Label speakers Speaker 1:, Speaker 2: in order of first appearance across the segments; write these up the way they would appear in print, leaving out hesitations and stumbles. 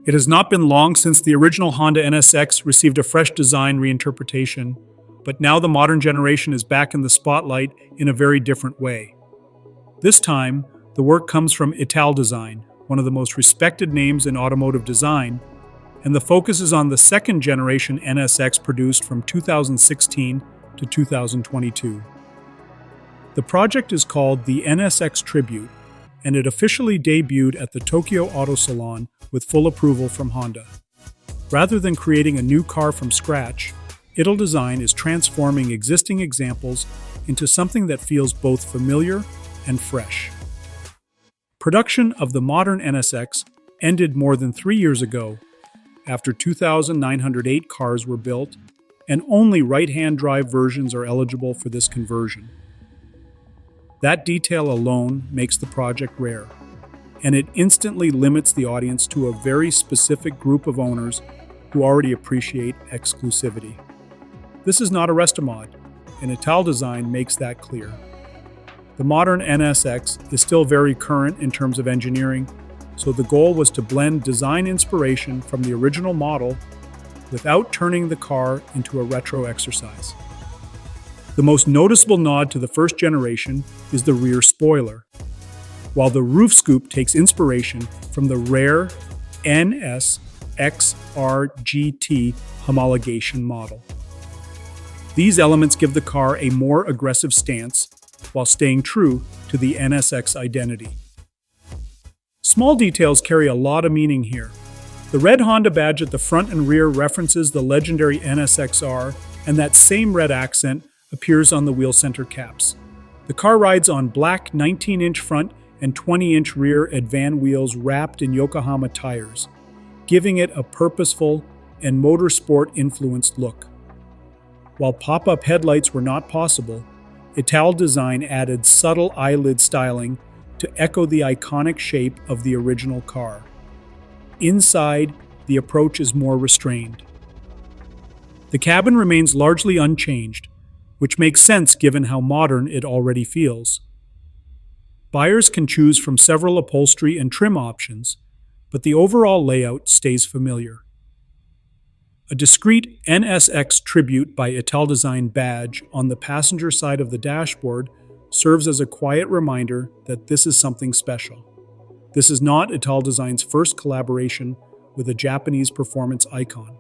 Speaker 1: It has not been long since the original Honda NSX received a fresh design reinterpretation, but now the modern generation is back in the spotlight in a very different way. This time, the work comes from Italdesign, one of the most respected names in automotive design, and the focus is on the second generation NSX produced from 2016 to 2022. The project is called the NSX Tribute, and it officially debuted at the Tokyo Auto Salon with full approval from Honda. Rather than creating a new car from scratch, Italdesign is transforming existing examples into something that feels both familiar and fresh. Production of the modern NSX ended more than 3 years ago, after 2,908 cars were built, and only right-hand drive versions are eligible for this conversion. That detail alone makes the project rare, and it instantly limits the audience to a very specific group of owners who already appreciate exclusivity. This is not a restomod, and Italdesign makes that clear. The modern NSX is still very current in terms of engineering, so the goal was to blend design inspiration from the original model without turning the car into a retro exercise. The most noticeable nod to the first generation is the rear spoiler, while the roof scoop takes inspiration from the rare NSX R GT homologation model. These elements give the car a more aggressive stance while staying true to the NSX identity. Small details carry a lot of meaning here. The red Honda badge at the front and rear references the legendary NSXR, and that same red accent appears on the wheel center caps. The car rides on black 19-inch front and 20-inch rear Advan wheels wrapped in Yokohama tires, giving it a purposeful and motorsport-influenced look. While pop-up headlights were not possible, Italdesign added subtle eyelid styling to echo the iconic shape of the original car. Inside, the approach is more restrained. The cabin remains largely unchanged, which makes sense given how modern it already feels. Buyers can choose from several upholstery and trim options, but the overall layout stays familiar. A discreet NSX Tribute by Italdesign badge on the passenger side of the dashboard serves as a quiet reminder that this is something special. This is not Italdesign's first collaboration with a Japanese performance icon.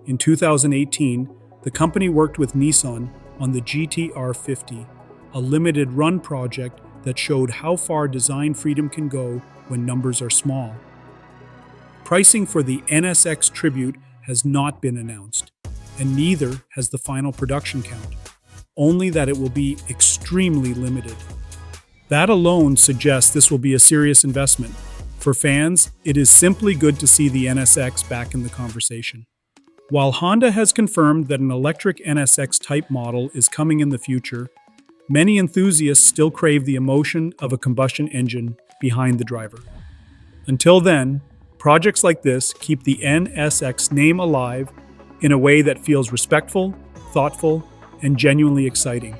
Speaker 1: In 2018, the company worked with Nissan on the GT-R50, a limited run project that showed how far design freedom can go when numbers are small. Pricing for the NSX Tribute has not been announced, and neither has the final production count, only that it will be extremely limited. That alone suggests this will be a serious investment. For fans, it is simply good to see the NSX back in the conversation. While Honda has confirmed that an electric NSX type model is coming in the future, many enthusiasts still crave the emotion of a combustion engine behind the driver. Until then, projects like this keep the NSX name alive in a way that feels respectful, thoughtful, and genuinely exciting.